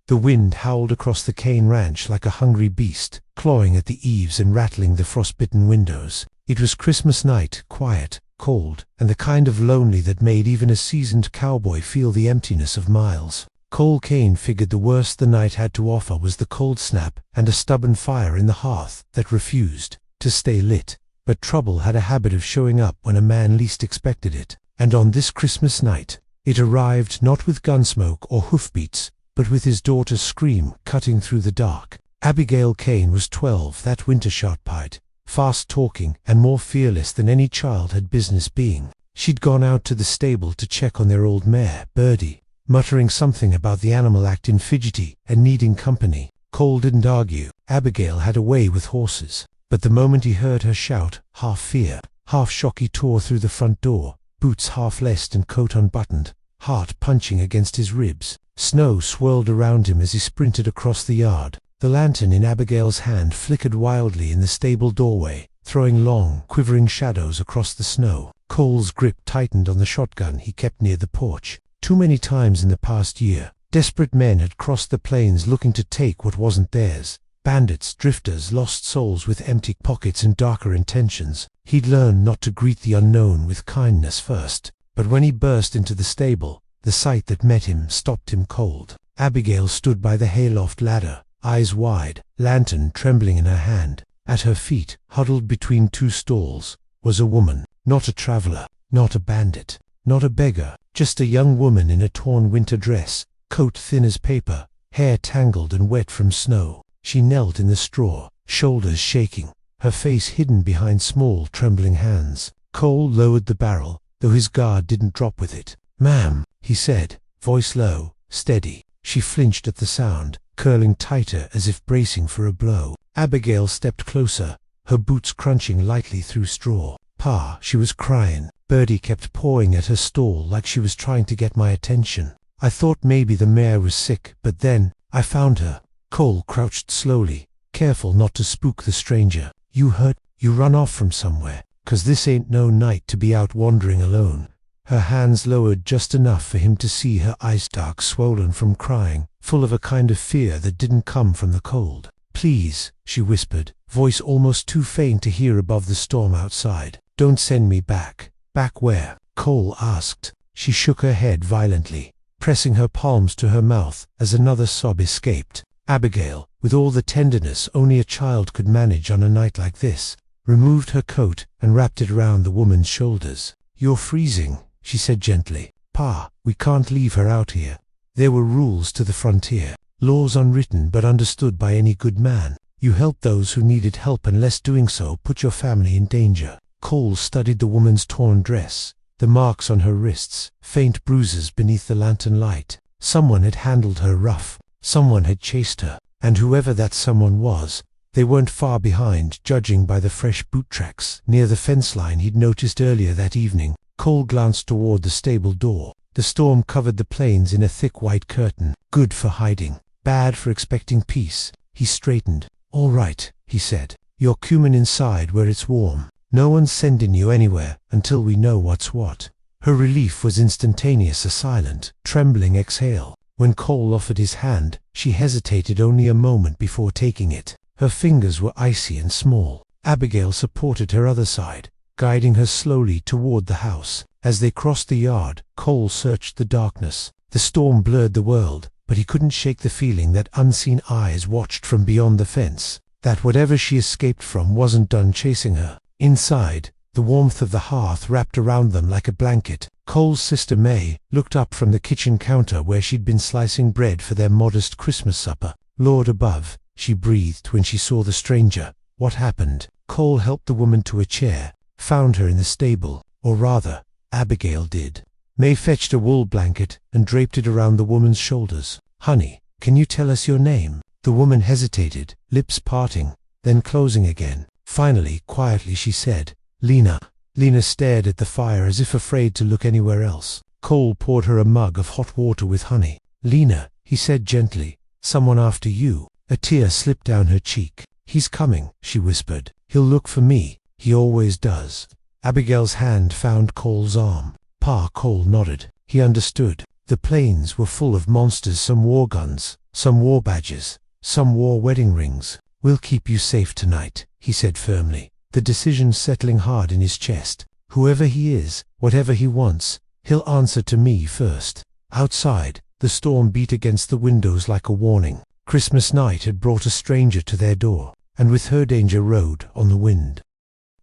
The wind howled across the Kane ranch like a hungry beast, clawing at the eaves and rattling the frostbitten windows. It was Christmas night, quiet, cold, and the kind of lonely that made even a seasoned cowboy feel the emptiness of miles. Cole Kane figured the worst the night had to offer was the cold snap and a stubborn fire in the hearth that refused to stay lit. But trouble had a habit of showing up when a man least expected it, and on this Christmas night, it arrived not with gunsmoke or hoofbeats, but with his daughter's scream cutting through the dark. Abigail Kane was 12 that winter, sharp-eyed, fast-talking, and more fearless than any child had business being. She'd gone out to the stable to check on their old mare, Birdie, muttering something about the animal acting fidgety and needing company. Cole didn't argue. Abigail had a way with horses. But the moment he heard her shout, half fear, half shock, he tore through the front door, boots half laced and coat unbuttoned, heart punching against his ribs. Snow swirled around him as he sprinted across the yard. The lantern in Abigail's hand flickered wildly in the stable doorway, throwing long, quivering shadows across the snow. Cole's grip tightened on the shotgun he kept near the porch. Too many times in the past year, desperate men had crossed the plains looking to take what wasn't theirs. Bandits, drifters, lost souls with empty pockets and darker intentions. He'd learned not to greet the unknown with kindness first. But when he burst into the stable, the sight that met him stopped him cold. Abigail stood by the hayloft ladder, eyes wide, lantern trembling in her hand. At her feet, huddled between two stalls, was a woman. Not a traveler, not a bandit, not a beggar, just a young woman in a torn winter dress, coat thin as paper, hair tangled and wet from snow. She knelt in the straw, shoulders shaking, her face hidden behind small, trembling hands. Cole lowered the barrel, though his guard didn't drop with it. "Ma'am," he said, voice low, steady. She flinched at the sound, curling tighter as if bracing for a blow. Abigail stepped closer, her boots crunching lightly through straw. "Pa," she was crying. "Birdie kept pawing at her stall like she was trying to get my attention. I thought maybe the mare was sick, but then I found her." Cole crouched slowly, careful not to spook the stranger. "You hurt? You run off from somewhere? 'Cause this ain't no night to be out wandering alone." Her hands lowered just enough for him to see her eyes, dark, swollen from crying, full of a kind of fear that didn't come from the cold. "Please," she whispered, voice almost too faint to hear above the storm outside. "Don't send me back." "Back where?" Cole asked. She shook her head violently, pressing her palms to her mouth as another sob escaped. Abigail, with all the tenderness only a child could manage on a night like this, removed her coat and wrapped it around the woman's shoulders. "You're freezing," she said gently. "Pa, we can't leave her out here. There were rules to the frontier, laws unwritten but understood by any good man. You helped those who needed help, unless doing so put your family in danger." Cole studied the woman's torn dress, the marks on her wrists, faint bruises beneath the lantern light. Someone had handled her rough. Someone had chased her, and whoever that someone was, they weren't far behind, judging by the fresh boot tracks near the fence line he'd noticed earlier that evening. Cole glanced toward the stable door. The storm covered the plains in a thick white curtain, good for hiding, bad for expecting peace. He straightened. "All right," he said. "You're cumin' inside where it's warm. No one's sending you anywhere until we know what's what." Her relief was instantaneous, a silent, trembling exhale. When Cole offered his hand, she hesitated only a moment before taking it. Her fingers were icy and small. Abigail supported her other side, guiding her slowly toward the house. As they crossed the yard, Cole searched the darkness. The storm blurred the world, but he couldn't shake the feeling that unseen eyes watched from beyond the fence, that whatever she escaped from wasn't done chasing her. Inside, the warmth of the hearth wrapped around them like a blanket. Cole's sister May looked up from the kitchen counter where she'd been slicing bread for their modest Christmas supper. "Lord above," she breathed when she saw the stranger. "What happened?" Cole helped the woman to a chair, found her in the stable, or rather, Abigail did. May fetched a wool blanket and draped it around the woman's shoulders. "Honey, can you tell us your name?" The woman hesitated, lips parting, then closing again. Finally, quietly she said, "Lena." Lena stared at the fire as if afraid to look anywhere else. Cole poured her a mug of hot water with honey. "Lena," he said gently, "someone after you." A tear slipped down her cheek. "He's coming," she whispered. "He'll look for me. He always does." Abigail's hand found Cole's arm. "Pa," Cole nodded. He understood. The plains were full of monsters. Some wore guns, some wore badges, some wore wedding rings. "We'll keep you safe tonight," he said firmly, the decision settling hard in his chest. "Whoever he is, whatever he wants, he'll answer to me first." Outside, the storm beat against the windows like a warning. Christmas night had brought a stranger to their door, and with her danger rode on the wind.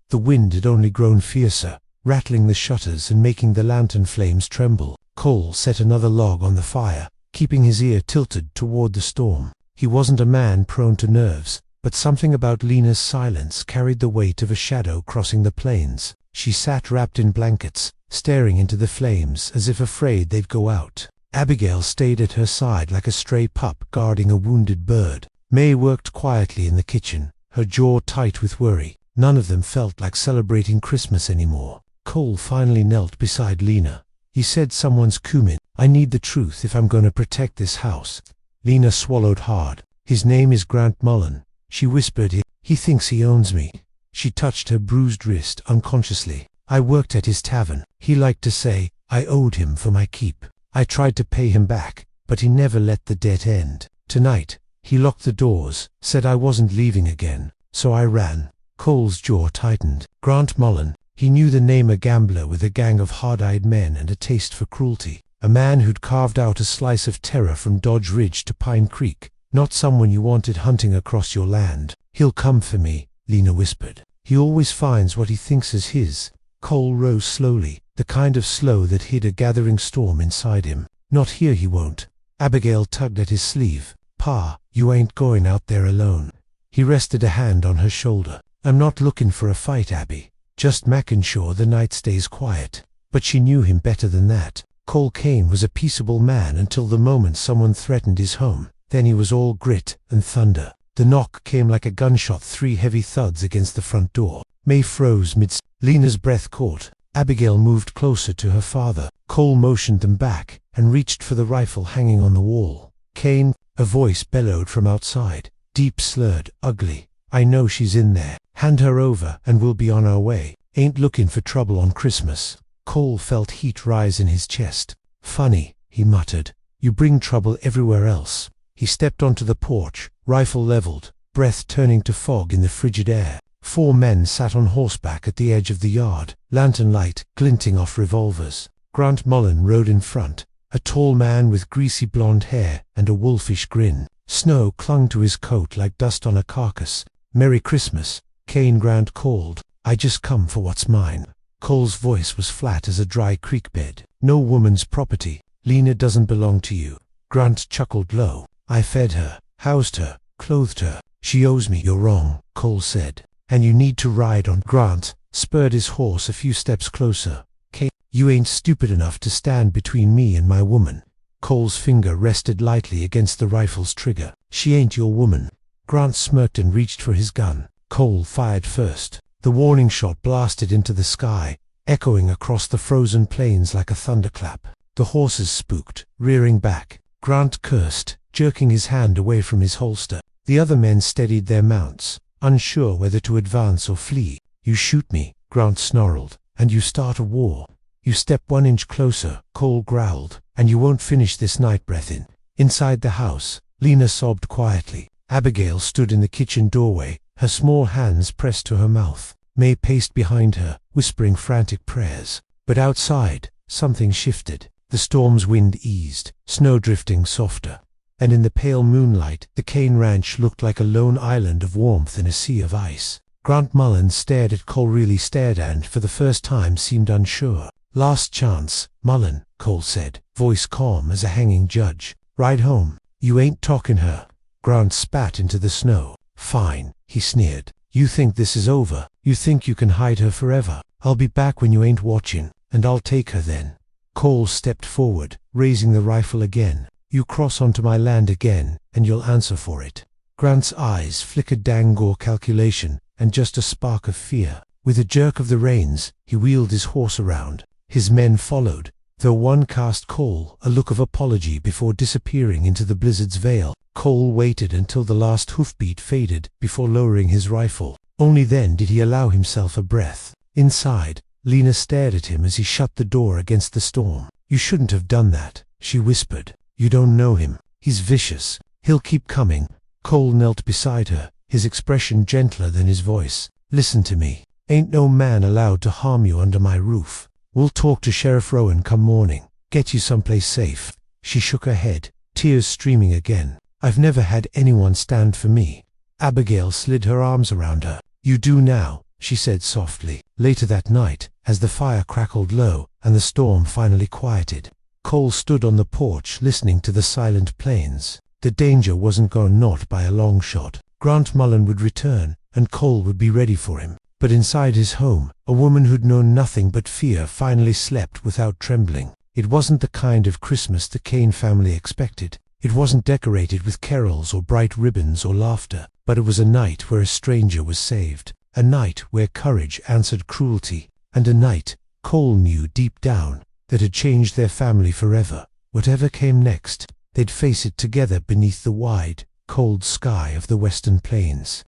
The wind had only grown fiercer, rattling the shutters and making the lantern flames tremble. Cole set another log on the fire, keeping his ear tilted toward the storm. He wasn't a man prone to nerves, but something about Lena's silence carried the weight of a shadow crossing the plains. She sat wrapped in blankets, staring into the flames as if afraid they'd go out. Abigail stayed at her side like a stray pup guarding a wounded bird. May worked quietly in the kitchen, her jaw tight with worry. None of them felt like celebrating Christmas anymore. Cole finally knelt beside Lena. He said, "Someone's cumin. I need the truth if I'm going to protect this house." Lena swallowed hard. "His name is Grant Mullen," she whispered. He thinks he owns me." She touched her bruised wrist unconsciously. "I worked at his tavern. He liked to say I owed him for my keep. I tried to pay him back, but he never let the debt end. Tonight, he locked the doors, said I wasn't leaving again, so I ran." Cole's jaw tightened. Grant Mullen. He knew the name, a gambler with a gang of hard-eyed men and a taste for cruelty. A man who'd carved out a slice of terror from Dodge Ridge to Pine Creek. Not someone you wanted hunting across your land. "He'll come for me," Lena whispered. "He always finds what he thinks is his." Cole rose slowly, the kind of slow that hid a gathering storm inside him. "Not here, he won't." Abigail tugged at his sleeve. "Pa, you ain't going out there alone." He rested a hand on her shoulder. "I'm not looking for a fight, Abby. Just making sure the night stays quiet." But she knew him better than that. Cole Kane was a peaceable man until the moment someone threatened his home. Then he was all grit and thunder. The knock came like a gunshot, 3 heavy thuds against the front door. May froze mid. Lena's breath caught. Abigail moved closer to her father. Cole motioned them back and reached for the rifle hanging on the wall. "Kane," a voice bellowed from outside, deep, slurred, ugly. "I know she's in there. Hand her over and we'll be on our way. Ain't looking for trouble on Christmas." Cole felt heat rise in his chest. "Funny," he muttered. "You bring trouble everywhere else." He stepped onto the porch, rifle leveled, breath turning to fog in the frigid air. 4 men sat on horseback at the edge of the yard, lantern light glinting off revolvers. Grant Mullen rode in front, a tall man with greasy blonde hair and a wolfish grin. Snow clung to his coat like dust on a carcass. "Merry Christmas," Kane Grant called. "I just come for what's mine." Cole's voice was flat as a dry creek bed. "No woman's property. Lena doesn't belong to you." Grant chuckled low. "I fed her, housed her, clothed her. She owes me." "You're wrong," Cole said. "And you need to ride on." Grant spurred his horse a few steps closer. "Kane, you ain't stupid enough to stand between me and my woman." Cole's finger rested lightly against the rifle's trigger. "She ain't your woman." Grant smirked and reached for his gun. Cole fired first. The warning shot blasted into the sky, echoing across the frozen plains like a thunderclap. The horses spooked, rearing back. Grant cursed, jerking his hand away from his holster. The other men steadied their mounts, unsure whether to advance or flee. "You shoot me," Grant snarled, "and you start a war. You step 1 inch closer," Cole growled, "and you won't finish this night." Breath in. Inside the house, Lena sobbed quietly. Abigail stood in the kitchen doorway, her small hands pressed to her mouth. May paced behind her, whispering frantic prayers. But outside, something shifted. The storm's wind eased, snow drifting softer. And in the pale moonlight, the Kane Ranch looked like a lone island of warmth in a sea of ice. Grant Mullen stared at Cole, really stared, and for the first time seemed unsure. "Last chance, Mullen," Cole said, voice calm as a hanging judge. "Ride home. You ain't talking her." Grant spat into the snow. "Fine," he sneered. "You think this is over? You think you can hide her forever? I'll be back when you ain't watching, and I'll take her then." Cole stepped forward, raising the rifle again. "You cross onto my land again, and you'll answer for it." Grant's eyes flickered Dangor calculation, and just a spark of fear. With a jerk of the reins, he wheeled his horse around. His men followed, though one cast Cole a look of apology before disappearing into the blizzard's veil. Cole waited until the last hoofbeat faded before lowering his rifle. Only then did he allow himself a breath. Inside, Lena stared at him as he shut the door against the storm. "You shouldn't have done that," she whispered. "You don't know him. He's vicious. He'll keep coming." Cole knelt beside her, his expression gentler than his voice. "Listen to me. Ain't no man allowed to harm you under my roof. We'll talk to Sheriff Rowan come morning. Get you someplace safe." She shook her head, tears streaming again. "I've never had anyone stand for me." Abigail slid her arms around her. "You do now," she said softly. Later that night, as the fire crackled low and the storm finally quieted, Cole stood on the porch listening to the silent plains. The danger wasn't gone, not by a long shot. Grant Mullen would return, and Cole would be ready for him. But inside his home, a woman who'd known nothing but fear finally slept without trembling. It wasn't the kind of Christmas the Kane family expected. It wasn't decorated with carols or bright ribbons or laughter, but it was a night where a stranger was saved, a night where courage answered cruelty, and a night, Cole knew deep down, that had changed their family forever. Whatever came next, they'd face it together beneath the wide, cold sky of the western plains.